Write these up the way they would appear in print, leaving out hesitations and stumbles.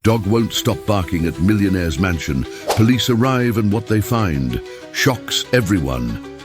Dog won't stop barking at Millionaire's mansion. Police arrive and what they find shocks everyone.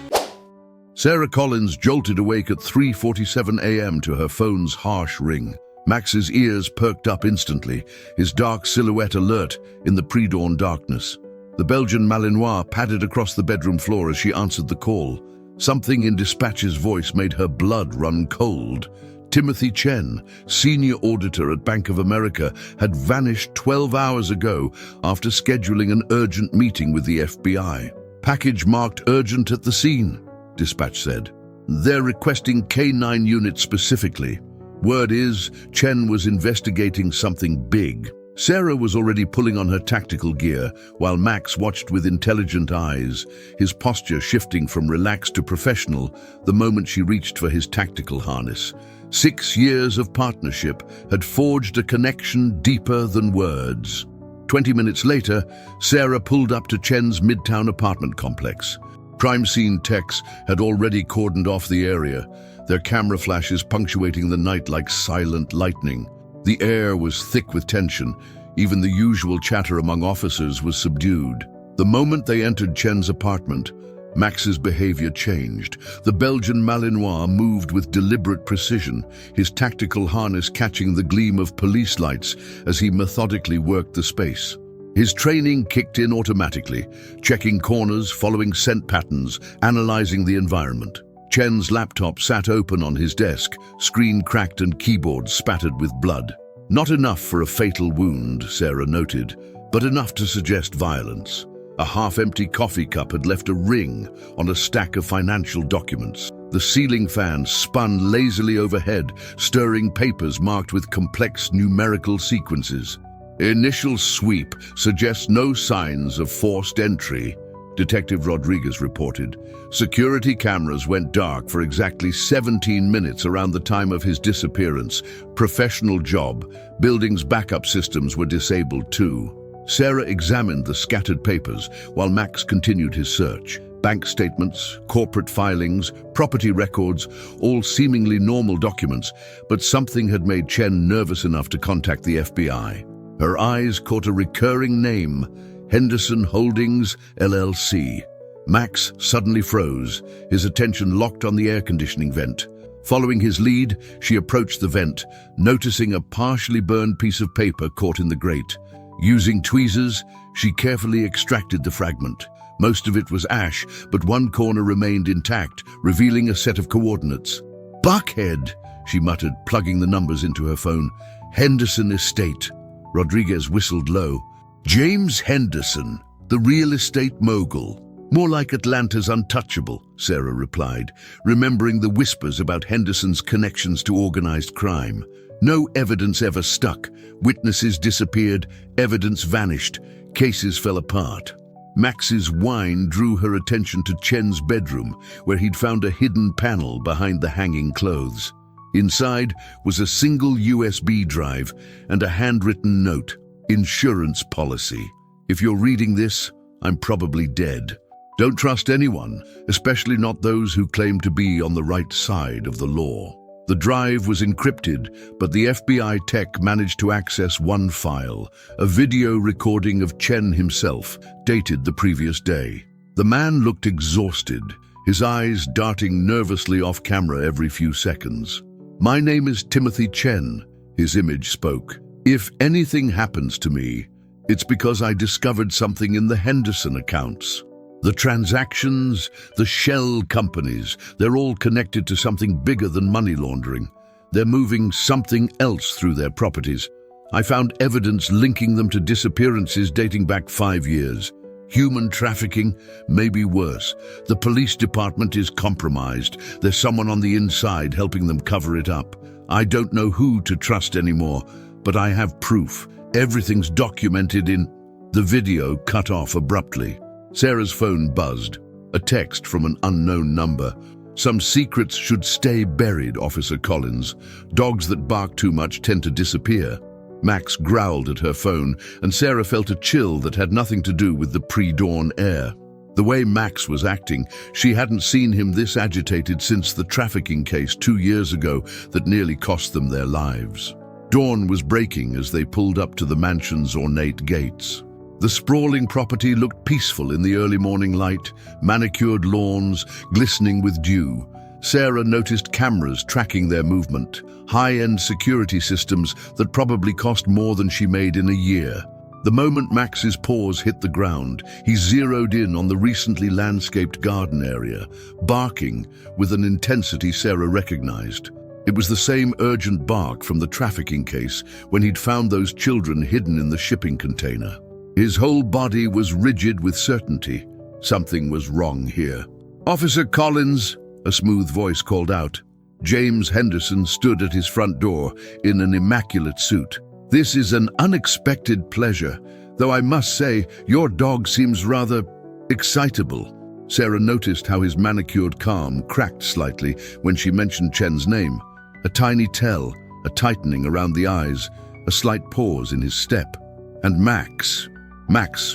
Sarah Collins jolted awake at 3:47 a.m. to her phone's harsh ring. Max's ears perked up instantly, his dark silhouette alert in the pre-dawn darkness. The Belgian Malinois padded across the bedroom floor as she answered the call. Something in dispatcher's voice made her blood run cold. Timothy Chen, senior auditor at Bank of America, had vanished 12 hours ago after scheduling an urgent meeting with the FBI. Package marked urgent at the scene, dispatch said. They're requesting K9 units specifically. Word is, Chen was investigating something big. Sarah was already pulling on her tactical gear, while Max watched with intelligent eyes, his posture shifting from relaxed to professional the moment she reached for his tactical harness. 6 years of partnership had forged a connection deeper than words. 20 minutes later, Sarah pulled up to Chen's midtown apartment complex. Crime scene techs had already cordoned off the area, their camera flashes punctuating the night like silent lightning. The air was thick with tension. Even the usual chatter among officers was subdued. The moment they entered Chen's apartment, Max's behavior changed. The Belgian Malinois moved with deliberate precision, his tactical harness catching the gleam of police lights as he methodically worked the space. His training kicked in automatically, checking corners, following scent patterns, analyzing the environment. Chen's laptop sat open on his desk, screen cracked and keyboard spattered with blood. Not enough for a fatal wound, Sarah noted, but enough to suggest violence. A half-empty coffee cup had left a ring on a stack of financial documents. The ceiling fan spun lazily overhead, stirring papers marked with complex numerical sequences. Initial sweep suggests no signs of forced entry, Detective Rodriguez reported. Security cameras went dark for exactly 17 minutes around the time of his disappearance. Professional job. Building's backup systems were disabled too. Sarah examined the scattered papers while Max continued his search. Bank statements, corporate filings, property records, all seemingly normal documents, but something had made Chen nervous enough to contact the FBI. Her eyes caught a recurring name, Henderson Holdings, LLC. Max suddenly froze, his attention locked on the air conditioning vent. Following his lead, she approached the vent, noticing a partially burned piece of paper caught in the grate. Using tweezers, she carefully extracted the fragment. Most of it was ash, but one corner remained intact, revealing a set of coordinates. "Buckhead," she muttered, plugging the numbers into her phone. "Henderson Estate." Rodriguez whistled low. "James Henderson, the real estate mogul. More like Atlanta's untouchable," Sarah replied, remembering the whispers about Henderson's connections to organized crime. No evidence ever stuck. Witnesses disappeared, evidence vanished, cases fell apart. Max's whine drew her attention to Chen's bedroom, where he'd found a hidden panel behind the hanging clothes. Inside was a single USB drive and a handwritten note. Insurance policy. If you're reading this, I'm probably dead. Don't trust anyone, especially not those who claim to be on the right side of the law. The drive was encrypted, but the FBI tech managed to access one file, a video recording of Chen himself, dated the previous day. The man looked exhausted, his eyes darting nervously off camera every few seconds. "My name is Timothy Chen," his image spoke. "If anything happens to me, it's because I discovered something in the Henderson accounts. The transactions, the shell companies, they're all connected to something bigger than money laundering. They're moving something else through their properties. I found evidence linking them to disappearances dating back 5 years. Human trafficking, maybe worse. The police department is compromised. There's someone on the inside helping them cover it up. I don't know who to trust anymore, but I have proof. Everything's documented in..." The video cut off abruptly. Sarah's phone buzzed. A text from an unknown number. "Some secrets should stay buried, Officer Collins. Dogs that bark too much tend to disappear." Max growled at her phone, and Sarah felt a chill that had nothing to do with the pre-dawn air. The way Max was acting, she hadn't seen him this agitated since the trafficking case 2 years ago that nearly cost them their lives. Dawn was breaking as they pulled up to the mansion's ornate gates. The sprawling property looked peaceful in the early morning light, manicured lawns glistening with dew. Sarah noticed cameras tracking their movement, high-end security systems that probably cost more than she made in a year. The moment Max's paws hit the ground, he zeroed in on the recently landscaped garden area, barking with an intensity Sarah recognized. It was the same urgent bark from the trafficking case when he'd found those children hidden in the shipping container. His whole body was rigid with certainty. Something was wrong here. "Officer Collins," a smooth voice called out. James Henderson stood at his front door in an immaculate suit. "This is an unexpected pleasure, though I must say your dog seems rather excitable." Sarah noticed how his manicured calm cracked slightly when she mentioned Chen's name. A tiny tell, a tightening around the eyes, a slight pause in his step. And Max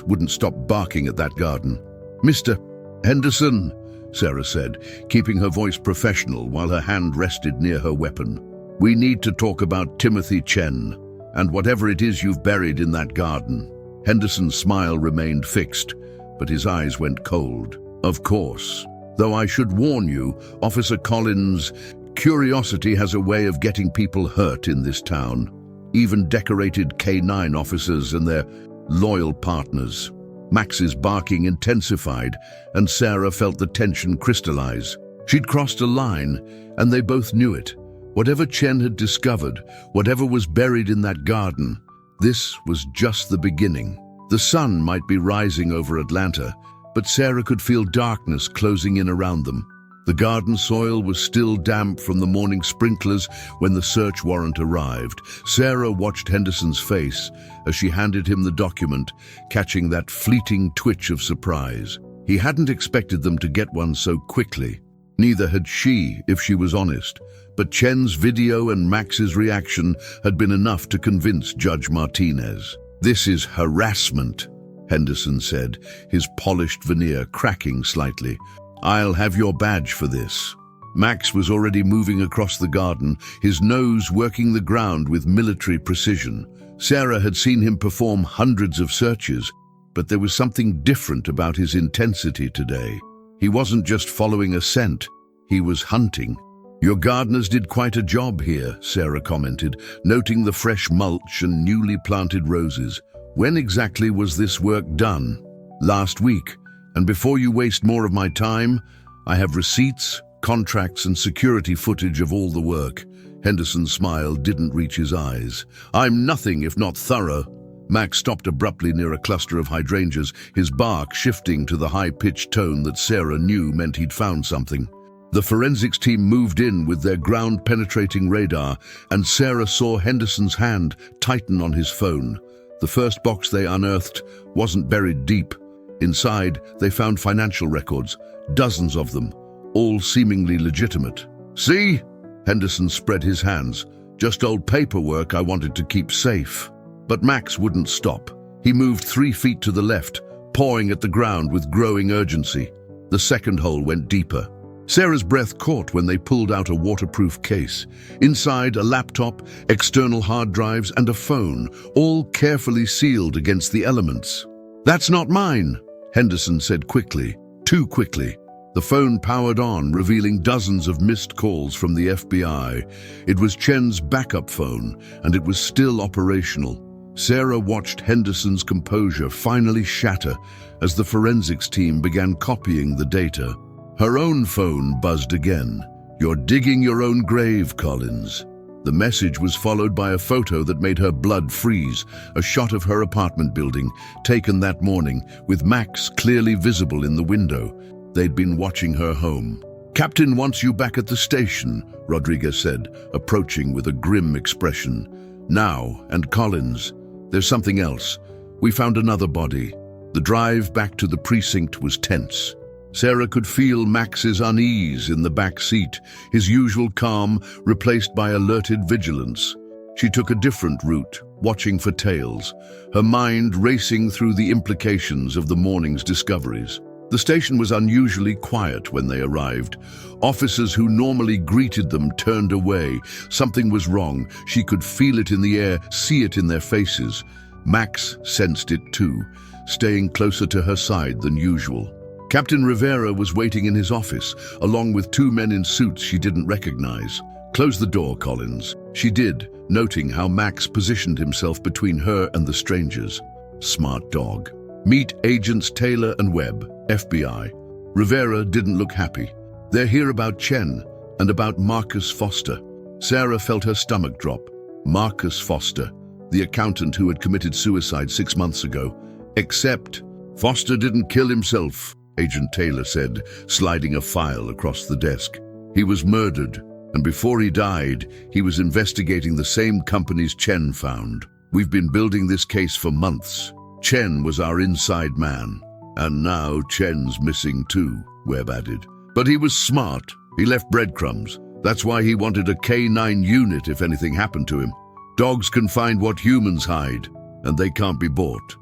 wouldn't stop barking at that garden. "Mr. Henderson," Sarah said, keeping her voice professional while her hand rested near her weapon. "We need to talk about Timothy Chen and whatever it is you've buried in that garden." Henderson's smile remained fixed, but his eyes went cold. "Of course. Though I should warn you, Officer Collins, curiosity has a way of getting people hurt in this town. Even decorated K9 officers and their loyal partners." Max's barking intensified, and Sarah felt the tension crystallize. She'd crossed a line, and they both knew it. Whatever Chen had discovered, whatever was buried in that garden, this was just the beginning. The sun might be rising over Atlanta, but Sarah could feel darkness closing in around them. The garden soil was still damp from the morning sprinklers when the search warrant arrived. Sarah watched Henderson's face as she handed him the document, catching that fleeting twitch of surprise. He hadn't expected them to get one so quickly. Neither had she, if she was honest. But Chen's video and Max's reaction had been enough to convince Judge Martinez. "This is harassment," Henderson said, his polished veneer cracking slightly. "I'll have your badge for this." Max was already moving across the garden, his nose working the ground with military precision. Sarah had seen him perform hundreds of searches, but there was something different about his intensity today. He wasn't just following a scent, he was hunting. "Your gardeners did quite a job here," Sarah commented, noting the fresh mulch and newly planted roses. "When exactly was this work done?" "Last week. And before you waste more of my time, I have receipts, contracts, and security footage of all the work." Henderson's smile didn't reach his eyes. "I'm nothing if not thorough." Max stopped abruptly near a cluster of hydrangeas, his bark shifting to the high-pitched tone that Sarah knew meant he'd found something. The forensics team moved in with their ground-penetrating radar, and Sarah saw Henderson's hand tighten on his phone. The first box they unearthed wasn't buried deep. Inside, they found financial records, dozens of them, all seemingly legitimate. "See?" Henderson spread his hands. "Just old paperwork I wanted to keep safe." But Max wouldn't stop. He moved 3 feet to the left, pawing at the ground with growing urgency. The second hole went deeper. Sarah's breath caught when they pulled out a waterproof case. Inside, a laptop, external hard drives, and a phone, all carefully sealed against the elements. "That's not mine," Henderson said quickly, too quickly. The phone powered on, revealing dozens of missed calls from the FBI. It was Chen's backup phone, and it was still operational. Sarah watched Henderson's composure finally shatter as the forensics team began copying the data. Her own phone buzzed again. "You're digging your own grave, Collins." The message was followed by a photo that made her blood freeze, a shot of her apartment building, taken that morning, with Max clearly visible in the window. They'd been watching her home. "Captain wants you back at the station," Rodriguez said, approaching with a grim expression. "Now, and Collins, there's something else. We found another body." The drive back to the precinct was tense. Sarah could feel Max's unease in the back seat, his usual calm replaced by alerted vigilance. She took a different route, watching for tails, her mind racing through the implications of the morning's discoveries. The station was unusually quiet when they arrived. Officers who normally greeted them turned away. Something was wrong. She could feel it in the air, see it in their faces. Max sensed it too, staying closer to her side than usual. Captain Rivera was waiting in his office, along with two men in suits she didn't recognize. "Close the door, Collins." She did, noting how Max positioned himself between her and the strangers. Smart dog. "Meet Agents Taylor and Webb, FBI." Rivera didn't look happy. "They're here about Chen and about Marcus Foster." Sarah felt her stomach drop. Marcus Foster, the accountant who had committed suicide 6 months ago. "Except Foster didn't kill himself," Agent Taylor said, sliding a file across the desk. "He was murdered, and before he died, he was investigating the same companies Chen found. We've been building this case for months. Chen was our inside man. And now Chen's missing too," Webb added. "But he was smart. He left breadcrumbs. That's why he wanted a K9 unit if anything happened to him. Dogs can find what humans hide, and they can't be bought."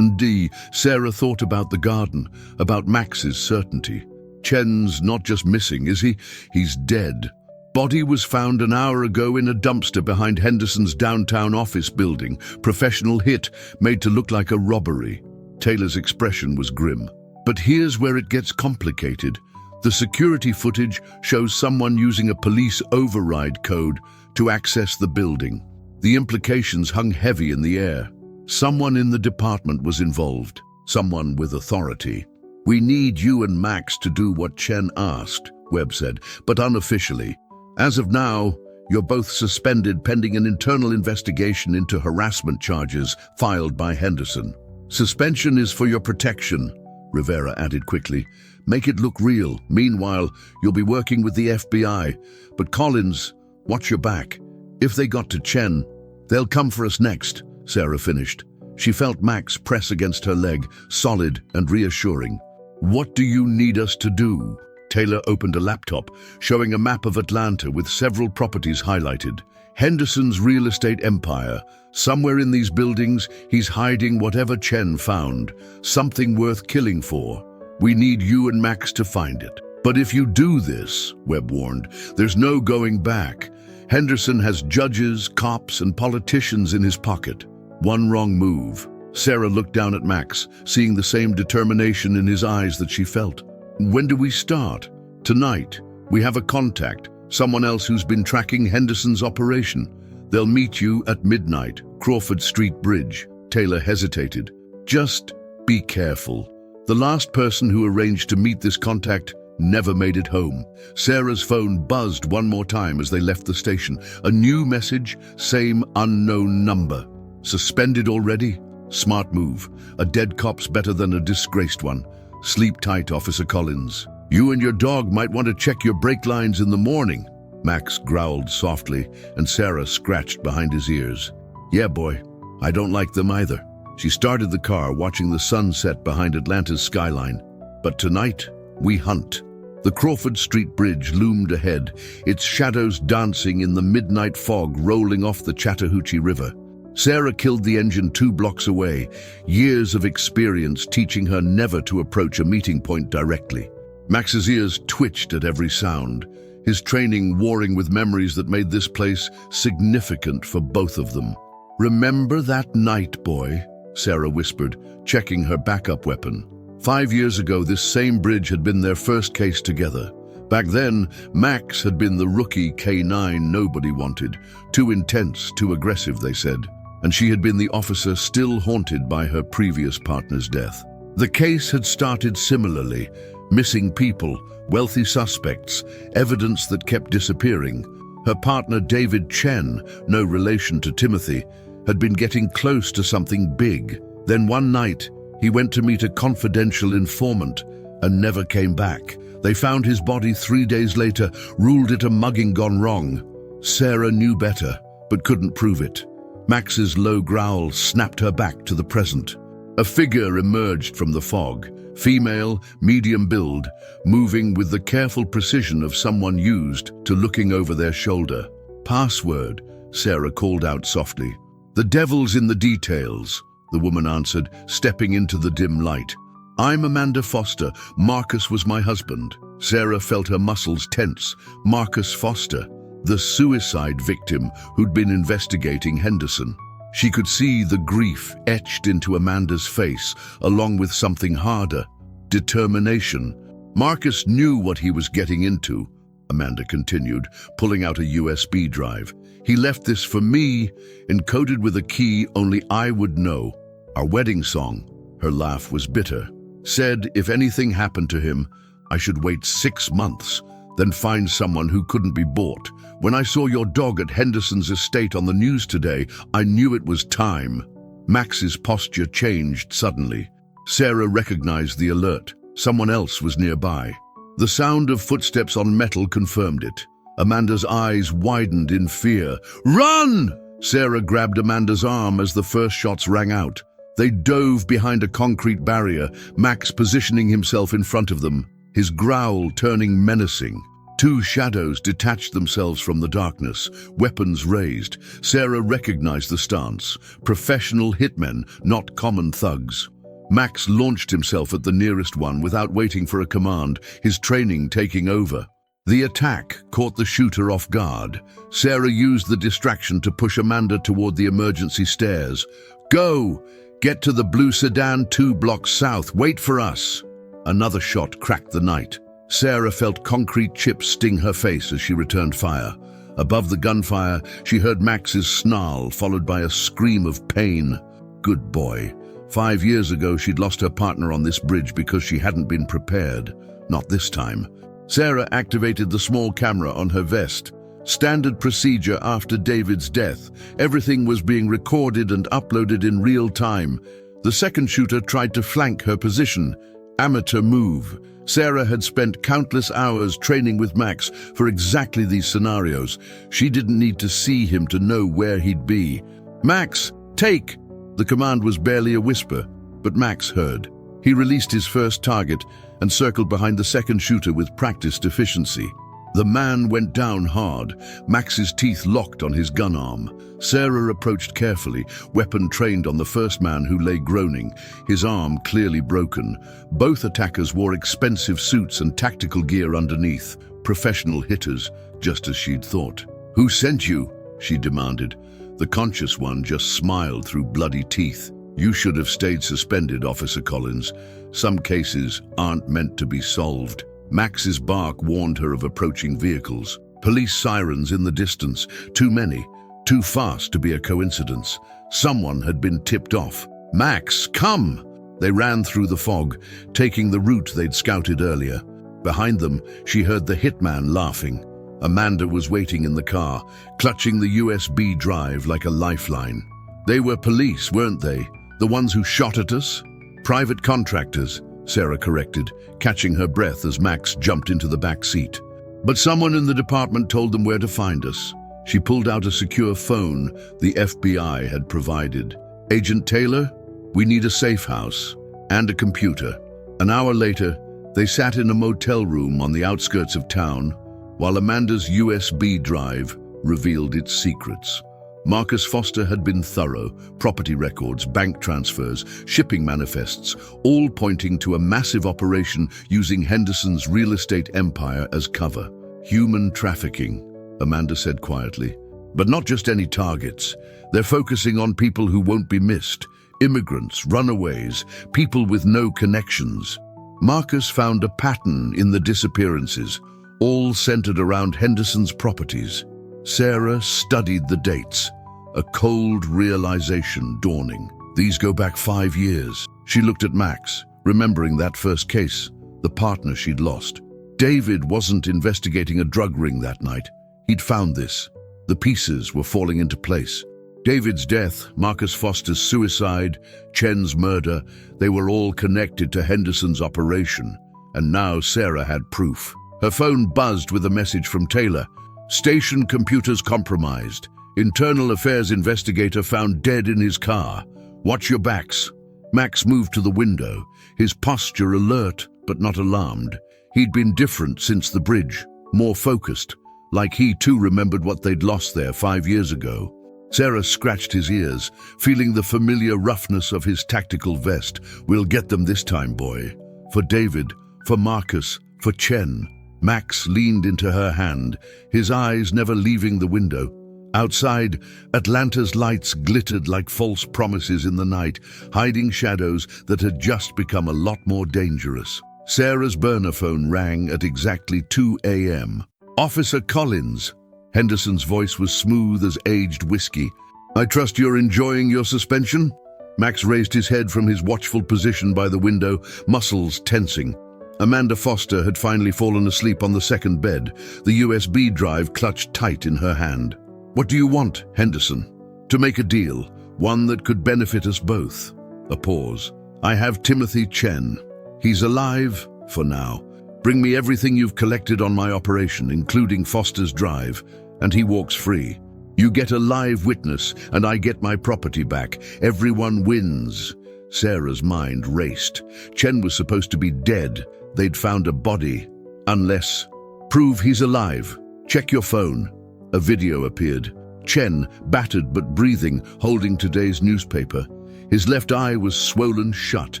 Sarah thought about the garden, about Max's certainty. "Chen's not just missing, is he? He's dead. Body was found an hour ago in a dumpster behind Henderson's downtown office building. Professional hit, made to look like a robbery." Taylor's expression was grim. "But here's where it gets complicated. The security footage shows someone using a police override code to access the building. The implications hung heavy in the air. Someone in the department was involved, someone with authority. "We need you and Max to do what Chen asked," Webb said, "but unofficially. As of now, you're both suspended pending an internal investigation into harassment charges filed by Henderson." "Suspension is for your protection," Rivera added quickly. "Make it look real. Meanwhile, you'll be working with the FBI. But Collins, watch your back. If they got to Chen, they'll come for us next," Sarah finished. She felt Max press against her leg, solid and reassuring. "What do you need us to do?" Taylor opened a laptop, showing a map of Atlanta with several properties highlighted. "Henderson's real estate empire. Somewhere in these buildings, he's hiding whatever Chen found, something worth killing for. We need you and Max to find it. But if you do this," Webb warned, "there's no going back. Henderson has judges, cops, and politicians in his pocket. One wrong move." Sarah looked down at Max, seeing the same determination in his eyes that she felt. "When do we start?" "Tonight. We have a contact, someone else who's been tracking Henderson's operation. They'll meet you at midnight, Crawford Street Bridge." Taylor hesitated. "Just be careful. The last person who arranged to meet this contact never made it home." Sarah's phone buzzed one more time as they left the station. A new message, same unknown number. "Suspended already? Smart move. A dead cop's better than a disgraced one. Sleep tight, Officer Collins. You and your dog might want to check your brake lines in the morning." Max growled softly, and Sarah scratched behind his ears. "Yeah, boy. I don't like them either." She started the car, watching the sunset behind Atlanta's skyline. "But tonight, we hunt." The Crawford Street Bridge loomed ahead, its shadows dancing in the midnight fog rolling off the Chattahoochee River. Sarah killed the engine 2 blocks away, years of experience teaching her never to approach a meeting point directly. Max's ears twitched at every sound, his training warring with memories that made this place significant for both of them. "Remember that night, boy?" Sarah whispered, checking her backup weapon. 5 years ago, this same bridge had been their first case together. Back then, Max had been the rookie K9 nobody wanted. Too intense, too aggressive, they said. And she had been the officer still haunted by her previous partner's death. The case had started similarly. Missing people, wealthy suspects, evidence that kept disappearing. Her partner David Chen, no relation to Timothy, had been getting close to something big. Then one night, he went to meet a confidential informant and never came back. They found his body 3 days later, ruled it a mugging gone wrong. Sarah knew better, but couldn't prove it. Max's low growl snapped her back to the present. A figure emerged from the fog, female, medium build, moving with the careful precision of someone used to looking over their shoulder. "Password," Sarah called out softly. "The devil's in the details," the woman answered, stepping into the dim light. I'm Amanda Foster. Marcus was my husband. Sarah felt her muscles tense. Marcus Foster, the suicide victim who'd been investigating Henderson. She could see the grief etched into Amanda's face, along with something harder, determination. Marcus knew what he was getting into, Amanda continued, pulling out a USB drive. He left this for me, encoded with a key only I would know. Our wedding song. Her laugh was bitter. Said if anything happened to him, I should wait 6 months, then find someone who couldn't be bought. When I saw your dog at Henderson's estate on the news today, I knew it was time. Max's posture changed suddenly. Sarah recognized the alert. Someone else was nearby. The sound of footsteps on metal confirmed it. Amanda's eyes widened in fear. Run! Sarah grabbed Amanda's arm as the first shots rang out. They dove behind a concrete barrier, Max positioning himself in front of them, his growl turning menacing. 2 shadows detached themselves from the darkness, weapons raised. Sarah recognized the stance. Professional hitmen, not common thugs. Max launched himself at the nearest one without waiting for a command, his training taking over. The attack caught the shooter off guard. Sarah used the distraction to push Amanda toward the emergency stairs. Go! Get to the blue sedan 2 blocks south. Wait for us. Another shot cracked the night. Sarah felt concrete chips sting her face as she returned fire. Above the gunfire, she heard Max's snarl, followed by a scream of pain. Good boy. 5 years ago, she'd lost her partner on this bridge because she hadn't been prepared. Not this time. Sarah activated the small camera on her vest. Standard procedure after David's death. Everything was being recorded and uploaded in real time. The second shooter tried to flank her position. Amateur move. Sarah had spent countless hours training with Max for exactly these scenarios. She didn't need to see him to know where he'd be. Max, take! The command was barely a whisper, but Max heard. He released his first target and circled behind the second shooter with practiced efficiency. The man went down hard, Max's teeth locked on his gun arm. Sarah approached carefully, weapon trained on the first man who lay groaning, his arm clearly broken. Both attackers wore expensive suits and tactical gear underneath, professional hitters, just as she'd thought. Who sent you? She demanded. The conscious one just smiled through bloody teeth. You should have stayed suspended, Officer Collins. Some cases aren't meant to be solved. Max's bark warned her of approaching vehicles. Police sirens in the distance. Too many. Too fast to be a coincidence. Someone had been tipped off. Max, come! They ran through the fog, taking the route they'd scouted earlier. Behind them, she heard the hitman laughing. Amanda was waiting in the car, clutching the USB drive like a lifeline. They were police, weren't they? The ones who shot at us? Private contractors, Sarah corrected, catching her breath as Max jumped into the back seat. But someone in the department told them where to find us. She pulled out a secure phone the FBI had provided. Agent Taylor, we need a safe house and a computer. An hour later, they sat in a motel room on the outskirts of town, while Amanda's USB drive revealed its secrets. Marcus Foster had been thorough, property records, bank transfers, shipping manifests, all pointing to a massive operation using Henderson's real estate empire as cover. Human trafficking, Amanda said quietly. But not just any targets. They're focusing on people who won't be missed. Immigrants, runaways, people with no connections. Marcus found a pattern in the disappearances, all centered around Henderson's properties. Sarah studied the dates, a cold realization dawning. These go back 5 years. She looked at Max, remembering that first case, the partner she'd lost. David wasn't investigating a drug ring that night. He'd found this. The pieces were falling into place. David's death, Marcus Foster's suicide, Chen's murder, they were all connected to Henderson's operation. And now Sarah had proof. Her phone buzzed with a message from Taylor. Station computers compromised. Internal affairs investigator found dead in his car. Watch your backs. Max moved to the window, his posture alert but not alarmed. He'd been different since the bridge, more focused, like he too remembered what they'd lost there 5 years ago. Sarah scratched his ears, feeling the familiar roughness of his tactical vest. "We'll get them this time, boy. For David, for Marcus, for Chen." Max leaned into her hand, his eyes never leaving the window. Outside, Atlanta's lights glittered like false promises in the night, hiding shadows that had just become a lot more dangerous. Sarah's burner phone rang at exactly 2 a.m. "Officer Collins." Henderson's voice was smooth as aged whiskey. "I trust you're enjoying your suspension?" Max raised his head from his watchful position by the window, muscles tensing. Amanda Foster had finally fallen asleep on the second bed, the USB drive clutched tight in her hand. "What do you want, Henderson?" "To make a deal, one that could benefit us both." A pause. "I have Timothy Chen. He's alive, for now. Bring me everything you've collected on my operation, including Foster's drive, and he walks free. You get a live witness, and I get my property back. Everyone wins." Sarah's mind raced. Chen was supposed to be dead. They'd found a body. Unless... "Prove he's alive. Check your phone." A video appeared. Chen, battered but breathing, holding today's newspaper. His left eye was swollen shut,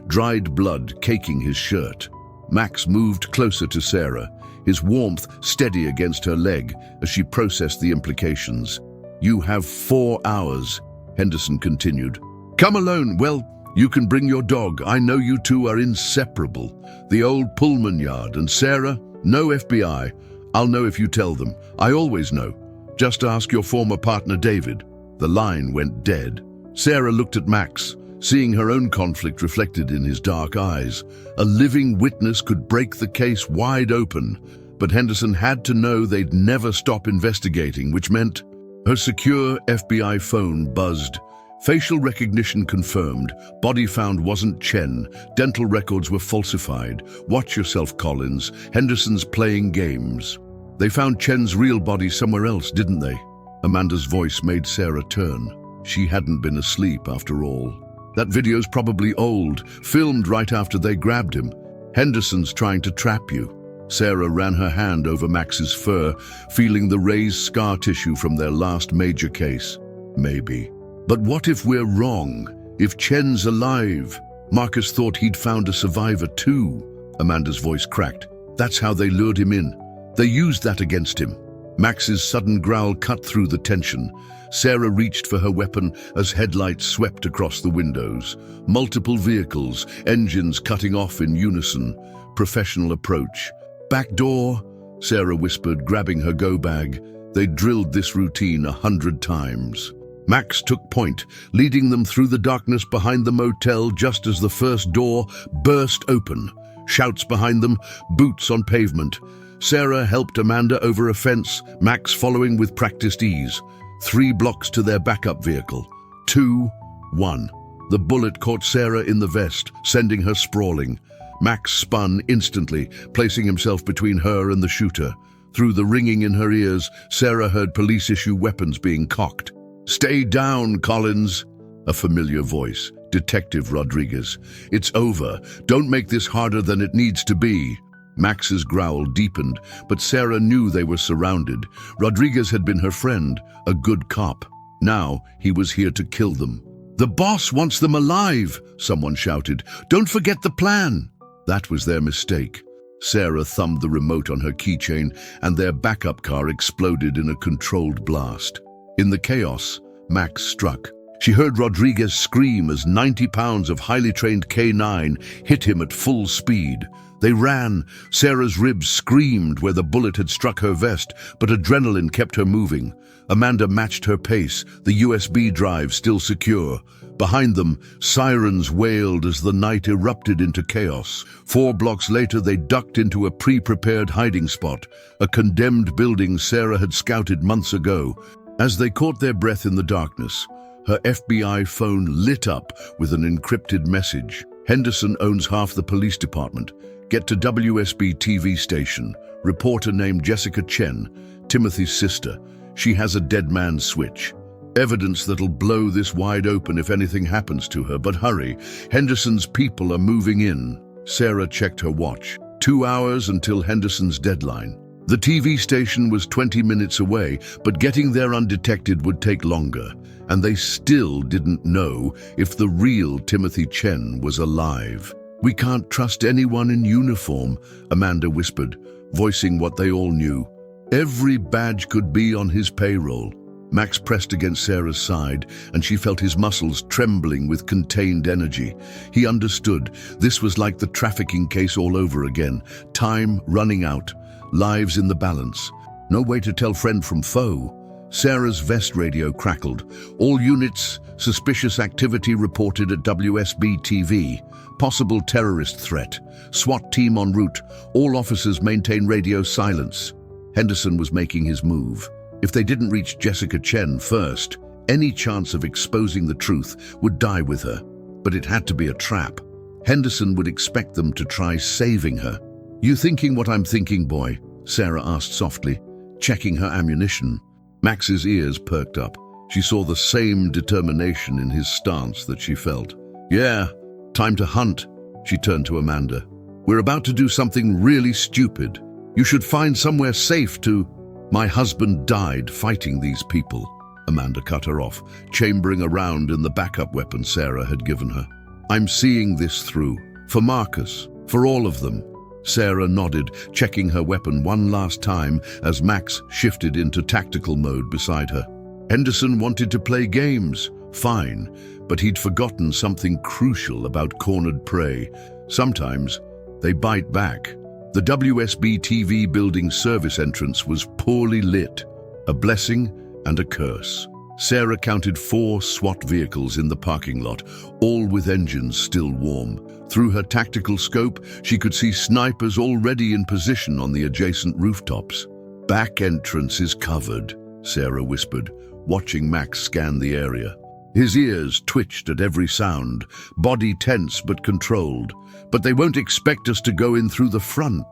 dried blood caking his shirt. Max moved closer to Sarah, his warmth steady against her leg as she processed the implications. "You have 4 hours, Henderson continued. "Come alone. Well, you can bring your dog. I know you two are inseparable. The old Pullman yard. And Sarah, no FBI. I'll know if you tell them. I always know. Just ask your former partner, David." The line went dead. Sarah looked at Max, seeing her own conflict reflected in his dark eyes. A living witness could break the case wide open, but Henderson had to know they'd never stop investigating, which meant her secure FBI phone buzzed. Facial recognition confirmed. Body found wasn't Chen. Dental records were falsified. "Watch yourself, Collins. Henderson's playing games." "They found Chen's real body somewhere else, didn't they?" Amanda's voice made Sarah turn. She hadn't been asleep after all. "That video's probably old, filmed right after they grabbed him. Henderson's trying to trap you." Sarah ran her hand over Max's fur, feeling the raised scar tissue from their last major case. "Maybe. But what if we're wrong? If Chen's alive?" Marcus thought he'd found a survivor too. Amanda's voice cracked. "That's how they lured him in. They used that against him." Max's sudden growl cut through the tension. Sarah reached for her weapon as headlights swept across the windows. Multiple vehicles, engines cutting off in unison. Professional approach. "Back door," Sarah whispered, grabbing her go bag. They'd drilled this routine 100 times. Max took point, leading them through the darkness behind the motel just as the first door burst open. Shouts behind them, boots on pavement. Sarah helped Amanda over a fence, Max following with practiced ease. 3 blocks to their backup vehicle. 2, 1. The bullet caught Sarah in the vest, sending her sprawling. Max spun instantly, placing himself between her and the shooter. Through the ringing in her ears, Sarah heard police-issue weapons being cocked. "Stay down, Collins." A familiar voice. Detective Rodriguez. "It's over. Don't make this harder than it needs to be." Max's growl deepened, but Sarah knew they were surrounded. Rodriguez had been her friend, a good cop. Now he was here to kill them. "The boss wants them alive," someone shouted. "Don't forget the plan." That was their mistake. Sarah thumbed the remote on her keychain, and their backup car exploded in a controlled blast. In the chaos, Max struck. She heard Rodriguez scream as 90 pounds of highly trained K9 hit him at full speed. They ran. Sarah's ribs screamed where the bullet had struck her vest, but adrenaline kept her moving. Amanda matched her pace, the USB drive still secure. Behind them, sirens wailed as the night erupted into chaos. 4 blocks later, they ducked into a pre-prepared hiding spot, a condemned building Sarah had scouted months ago. As they caught their breath in the darkness, her FBI phone lit up with an encrypted message. "Henderson owns half the police department. Get to WSB TV station. Reporter named Jessica Chen, Timothy's sister. She has a dead man's switch. Evidence that'll blow this wide open if anything happens to her, but hurry. Henderson's people are moving in." Sarah checked her watch. 2 hours until Henderson's deadline. The TV station was 20 minutes away, but getting there undetected would take longer, and they still didn't know if the real Timothy Chen was alive. "We can't trust anyone in uniform," Amanda whispered, voicing what they all knew. Every badge could be on his payroll. Max pressed against Sarah's side, and she felt his muscles trembling with contained energy. He understood. This was like the trafficking case all over again. Time running out, lives in the balance. No way to tell friend from foe. Sarah's vest radio crackled. "All units, suspicious activity reported at WSB-TV. Possible terrorist threat. SWAT team en route. All officers maintain radio silence." Henderson was making his move. If they didn't reach Jessica Chen first, any chance of exposing the truth would die with her. But it had to be a trap. Henderson would expect them to try saving her. "You thinking what I'm thinking, boy?" Sarah asked softly, checking her ammunition. Max's ears perked up. She saw the same determination in his stance that she felt. "Yeah, time to hunt." She turned to Amanda. "We're about to do something really stupid. You should find somewhere safe to—" "My husband died fighting these people," Amanda cut her off, chambering around in the backup weapon Sarah had given her. "I'm seeing this through. For Marcus. For all of them." Sarah nodded, checking her weapon one last time as Max shifted into tactical mode beside her. Henderson wanted to play games. Fine, but he'd forgotten something crucial about cornered prey. Sometimes they bite back. The WSB TV building service entrance was poorly lit, a blessing and a curse. Sarah counted 4 SWAT vehicles in the parking lot, all with engines still warm. Through her tactical scope, she could see snipers already in position on the adjacent rooftops. "Back entrance is covered," Sarah whispered, watching Max scan the area. His ears twitched at every sound, body tense but controlled. "But they won't expect us to go in through the front."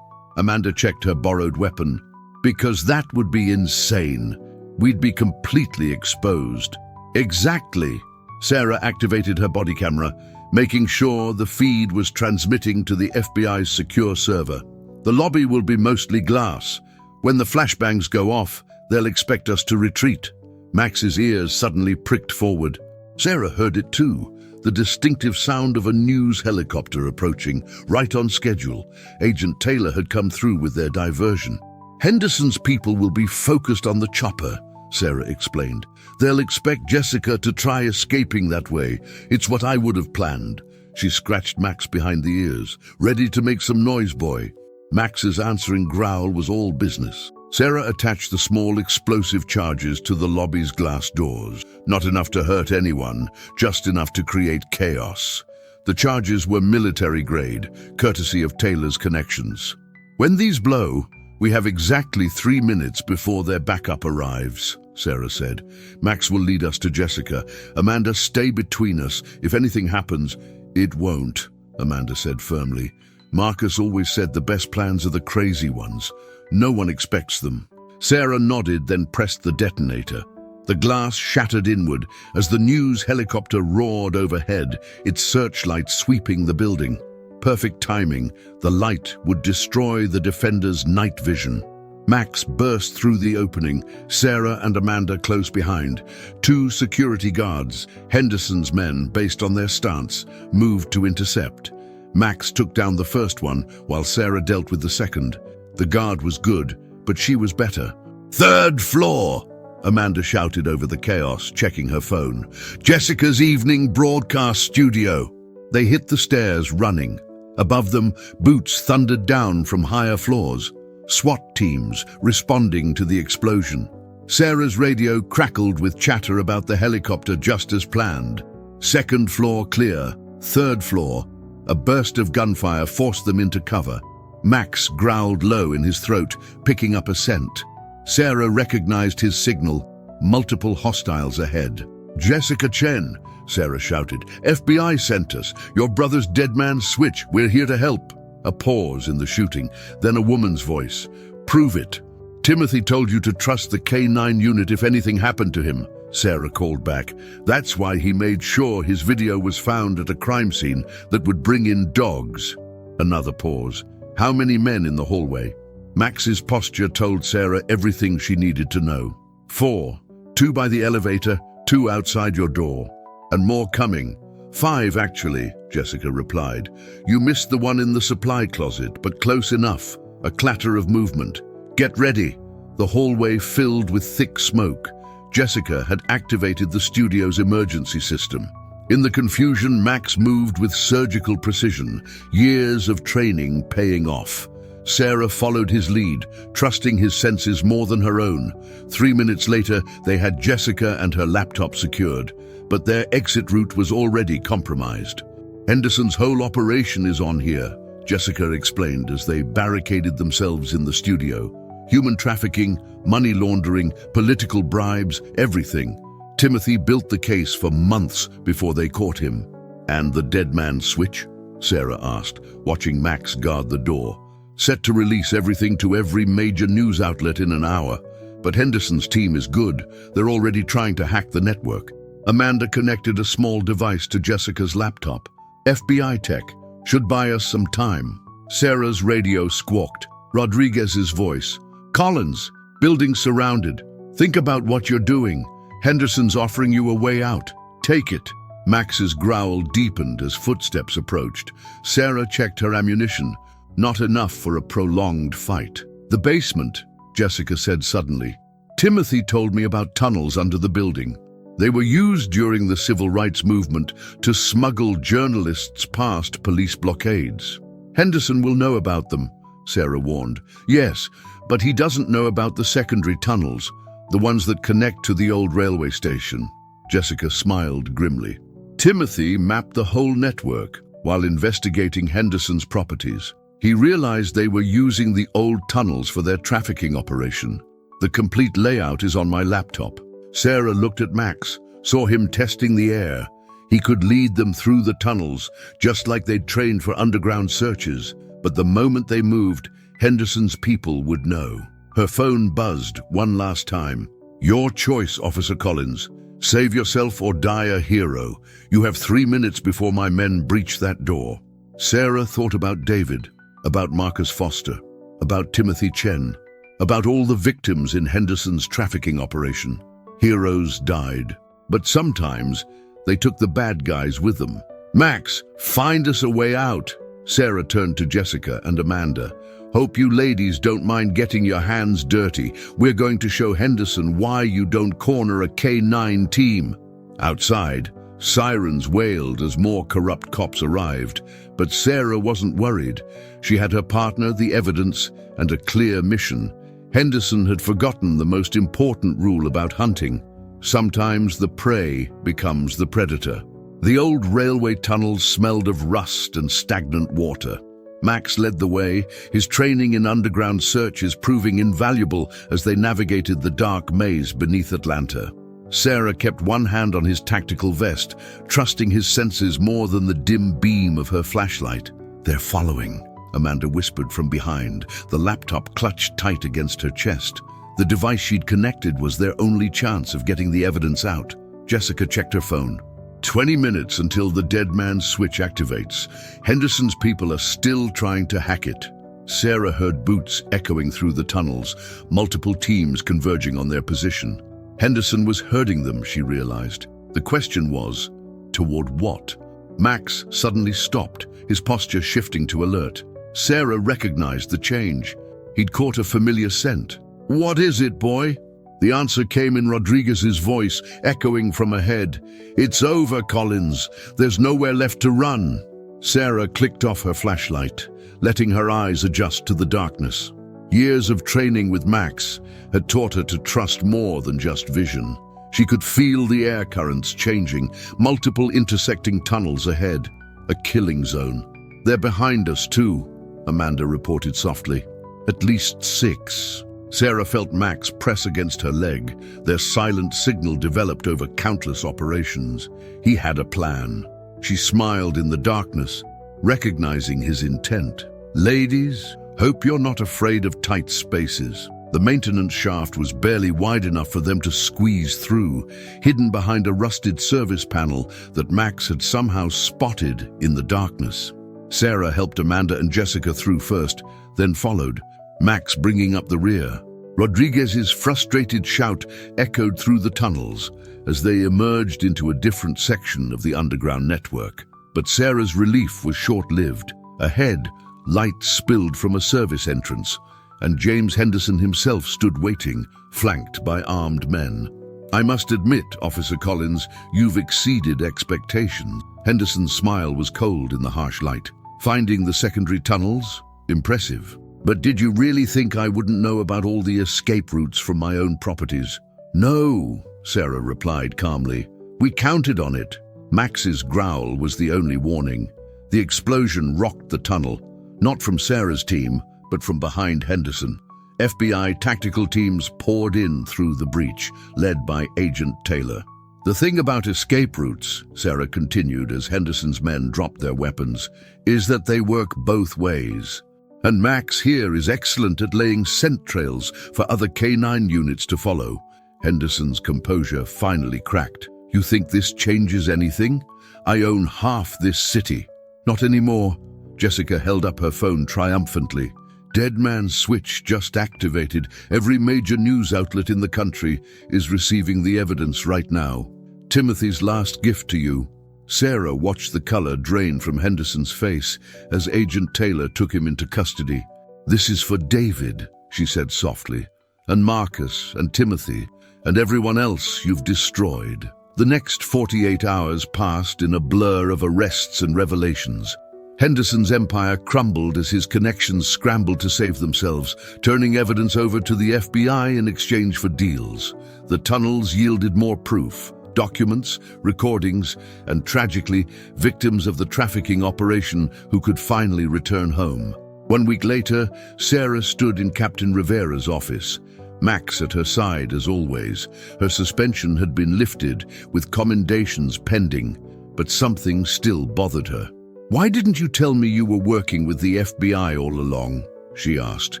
Amanda checked her borrowed weapon. "Because that would be insane. We'd be completely exposed." "Exactly." Sarah activated her body camera, making sure the feed was transmitting to the FBI's secure server. "The lobby will be mostly glass. When the flashbangs go off, they'll expect us to retreat." Max's ears suddenly pricked forward. Sarah heard it too, the distinctive sound of a news helicopter approaching, right on schedule. Agent Taylor had come through with their diversion. "Henderson's people will be focused on the chopper," Sarah explained. "They'll expect Jessica to try escaping that way. It's what I would have planned." She scratched Max behind the ears. "Ready to make some noise, boy?" Max's answering growl was all business. Sarah attached the small explosive charges to the lobby's glass doors. Not enough to hurt anyone, just enough to create chaos. The charges were military grade, courtesy of Taylor's connections. "When these blow, we have exactly 3 minutes before their backup arrives," Sarah said. "Max will lead us to Jessica. Amanda, stay between us. If anything happens—" "It won't," Amanda said firmly. "Marcus always said the best plans are the crazy ones. No one expects them." Sarah nodded, then pressed the detonator. The glass shattered inward as the news helicopter roared overhead, its searchlight sweeping the building. Perfect timing. The light would destroy the defenders' night vision. Max burst through the opening, Sarah and Amanda close behind. 2 security guards, Henderson's men based on their stance, moved to intercept. Max took down the first one while Sarah dealt with the second. The guard was good, but she was better. "3rd floor!" Amanda shouted over the chaos, checking her phone. "Jessica's evening broadcast studio." They hit the stairs running. Above them, boots thundered down from higher floors. SWAT teams responding to the explosion. Sarah's radio crackled with chatter about the helicopter just as planned. 2nd floor clear. 3rd floor. A burst of gunfire forced them into cover. Max growled low in his throat, picking up a scent. Sarah recognized his signal. Multiple hostiles ahead. "Jessica Chen," Sarah shouted. "FBI sent us. Your brother's dead man's switch. We're here to help." A pause in the shooting, then a woman's voice. "Prove it." "Timothy told you to trust the K9 unit if anything happened to him," Sarah called back. "That's why he made sure his video was found at a crime scene that would bring in dogs." Another pause. "How many men in the hallway?" Max's posture told Sarah everything she needed to know. 4, 2 by the elevator, 2 outside your door. And more coming. 5, actually, Jessica replied. You missed the one in the supply closet, but close enough. A clatter of movement. Get ready. The hallway filled with thick smoke. Jessica had activated the studio's emergency system. In the confusion, Max moved with surgical precision, years of training paying off. Sarah followed his lead, trusting his senses more than her own. 3 minutes later, they had Jessica and her laptop secured, but their exit route was already compromised. Henderson's whole operation is on here, Jessica explained as they barricaded themselves in the studio. Human trafficking, money laundering, political bribes, everything. Timothy built the case for months before they caught him. And the dead man's switch? Sarah asked, watching Max guard the door. Set to release everything to every major news outlet in an hour. But Henderson's team is good. They're already trying to hack the network. Amanda connected a small device to Jessica's laptop. FBI tech. Should buy us some time. Sarah's radio squawked. Rodriguez's voice. Collins, building surrounded. Think about what you're doing. Henderson's offering you a way out. Take it. Max's growl deepened as footsteps approached. Sarah checked her ammunition. Not enough for a prolonged fight. The basement, Jessica said suddenly. Timothy told me about tunnels under the building. They were used during the civil rights movement to smuggle journalists past police blockades. Henderson will know about them, Sarah warned. Yes, but he doesn't know about the secondary tunnels, the ones that connect to the old railway station. Jessica smiled grimly. Timothy mapped the whole network while investigating Henderson's properties. He realized they were using the old tunnels for their trafficking operation. The complete layout is on my laptop. Sarah looked at Max, saw him testing the air. He could lead them through the tunnels, just like they'd trained for underground searches. But the moment they moved, Henderson's people would know. Her phone buzzed one last time. Your choice, Officer Collins. Save yourself or die a hero. You have 3 minutes before my men breach that door. Sarah thought about David, about Marcus Foster, about Timothy Chen, about all the victims in Henderson's trafficking operation. Heroes died, but sometimes they took the bad guys with them. Max, find us a way out. Sarah turned to Jessica and Amanda. Hope you ladies don't mind getting your hands dirty. We're going to show Henderson why you don't corner a K-9 team. Outside, sirens wailed as more corrupt cops arrived, but Sarah wasn't worried. She had her partner, the evidence, and a clear mission. Henderson had forgotten the most important rule about hunting. Sometimes the prey becomes the predator. The old railway tunnels smelled of rust and stagnant water. Max led the way, his training in underground searches proving invaluable as they navigated the dark maze beneath Atlanta. Sarah kept one hand on his tactical vest, trusting his senses more than the dim beam of her flashlight. They're following, Amanda whispered from behind, the laptop clutched tight against her chest. The device she'd connected was their only chance of getting the evidence out. Jessica checked her phone. 20 minutes until the dead man's switch activates. Henderson's people are still trying to hack it. Sarah heard boots echoing through the tunnels, multiple teams converging on their position. Henderson was herding them, she realized. The question was, toward what? Max suddenly stopped, his posture shifting to alert. Sarah recognized the change. He'd caught a familiar scent. What is it, boy? The answer came in Rodriguez's voice, echoing from ahead. It's over, Collins. There's nowhere left to run. Sarah clicked off her flashlight, letting her eyes adjust to the darkness. Years of training with Max had taught her to trust more than just vision. She could feel the air currents changing, multiple intersecting tunnels ahead. A killing zone. They're behind us too, Amanda reported softly. At least 6. Sarah felt Max press against her leg. Their silent signal developed over countless operations. He had a plan. She smiled in the darkness, recognizing his intent. Ladies, hope you're not afraid of tight spaces. The maintenance shaft was barely wide enough for them to squeeze through, hidden behind a rusted service panel that Max had somehow spotted in the darkness. Sarah helped Amanda and Jessica through first, then followed. Max bringing up the rear. Rodriguez's frustrated shout echoed through the tunnels as they emerged into a different section of the underground network. But Sarah's relief was short-lived. Ahead, light spilled from a service entrance, and James Henderson himself stood waiting, flanked by armed men. "I must admit, Officer Collins, you've exceeded expectations." Henderson's smile was cold in the harsh light. "Finding the secondary tunnels? Impressive. But did you really think I wouldn't know about all the escape routes from my own properties?" "No," Sarah replied calmly. "We counted on it." Max's growl was the only warning. The explosion rocked the tunnel, not from Sarah's team, but from behind Henderson. FBI tactical teams poured in through the breach, led by Agent Taylor. "The thing about escape routes," Sarah continued as Henderson's men dropped their weapons, "is that they work both ways. And Max here is excellent at laying scent trails for other K9 units to follow." Henderson's composure finally cracked. "You think this changes anything? I own half this city." "Not anymore." Jessica held up her phone triumphantly. "Dead man's switch just activated. Every major news outlet in the country is receiving the evidence right now. Timothy's last gift to you." Sarah watched the color drain from Henderson's face as Agent Taylor took him into custody. "This is for David," she said softly, "and Marcus and Timothy and everyone else you've destroyed." The next 48 hours passed in a blur of arrests and revelations. Henderson's empire crumbled as his connections scrambled to save themselves, turning evidence over to the FBI in exchange for deals. The tunnels yielded more proof. Documents, recordings, and tragically, victims of the trafficking operation who could finally return home. 1 week later, Sarah stood in Captain Rivera's office, Max at her side as always. Her suspension had been lifted, with commendations pending, but something still bothered her. "Why didn't you tell me you were working with the FBI all along?" she asked.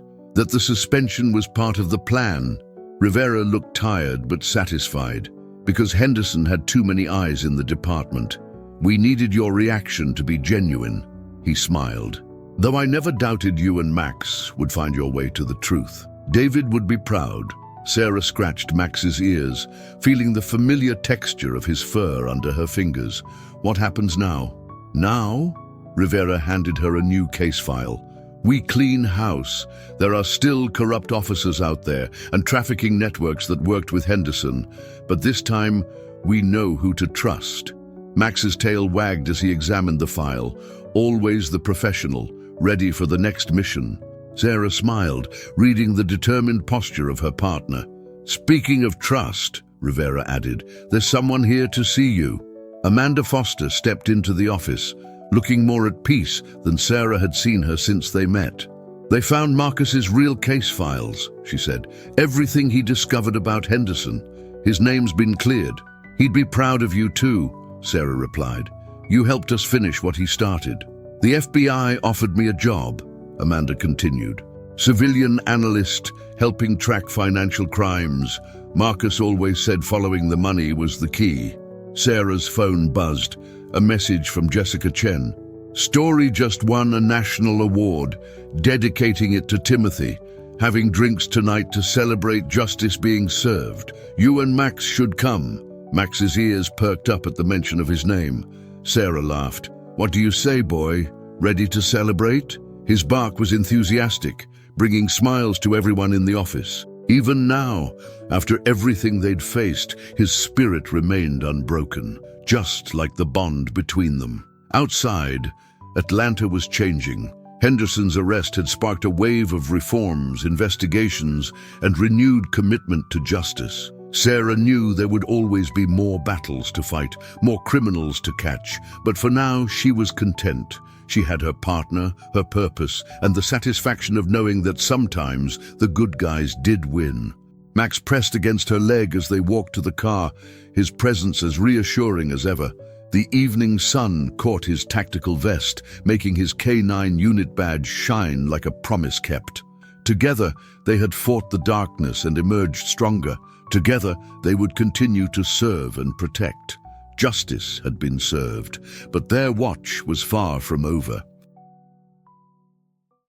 "That the suspension was part of the plan." Rivera looked tired but satisfied. "Because Henderson had too many eyes in the department. We needed your reaction to be genuine." He smiled. "Though I never doubted you and Max would find your way to the truth. David would be proud." Sarah scratched Max's ears, feeling the familiar texture of his fur under her fingers. "What happens now?" "Now?" Rivera handed her a new case file. "We clean house. There are still corrupt officers out there and trafficking networks that worked with Henderson. But this time, we know who to trust." Max's tail wagged as he examined the file, always the professional, ready for the next mission. Sarah smiled, reading the determined posture of her partner. "Speaking of trust," Rivera added, "there's someone here to see you." Amanda Foster stepped into the office, looking more at peace than Sarah had seen her since they met. "They found Marcus's real case files," she said. "Everything he discovered about Henderson. His name's been cleared." "He'd be proud of you too," Sarah replied. "You helped us finish what he started." "The FBI offered me a job," Amanda continued. "Civilian analyst, helping track financial crimes. Marcus always said following the money was the key." Sarah's phone buzzed. A message from Jessica Chen. "Story just won a national award, dedicating it to Timothy. Having drinks tonight to celebrate justice being served. You and Max should come." Max's ears perked up at the mention of his name. Sarah laughed. "What do you say, boy? Ready to celebrate?" His bark was enthusiastic, bringing smiles to everyone in the office. Even now, after everything they'd faced, his spirit remained unbroken, just like the bond between them. Outside, Atlanta was changing. Henderson's arrest had sparked a wave of reforms, investigations, and renewed commitment to justice. Sarah knew there would always be more battles to fight, more criminals to catch, but for now she was content. She had her partner, her purpose, and the satisfaction of knowing that sometimes the good guys did win. Max pressed against her leg as they walked to the car, his presence as reassuring as ever. The evening sun caught his tactical vest, making his K9 unit badge shine like a promise kept. Together, they had fought the darkness and emerged stronger. Together, they would continue to serve and protect. Justice had been served, but their watch was far from over.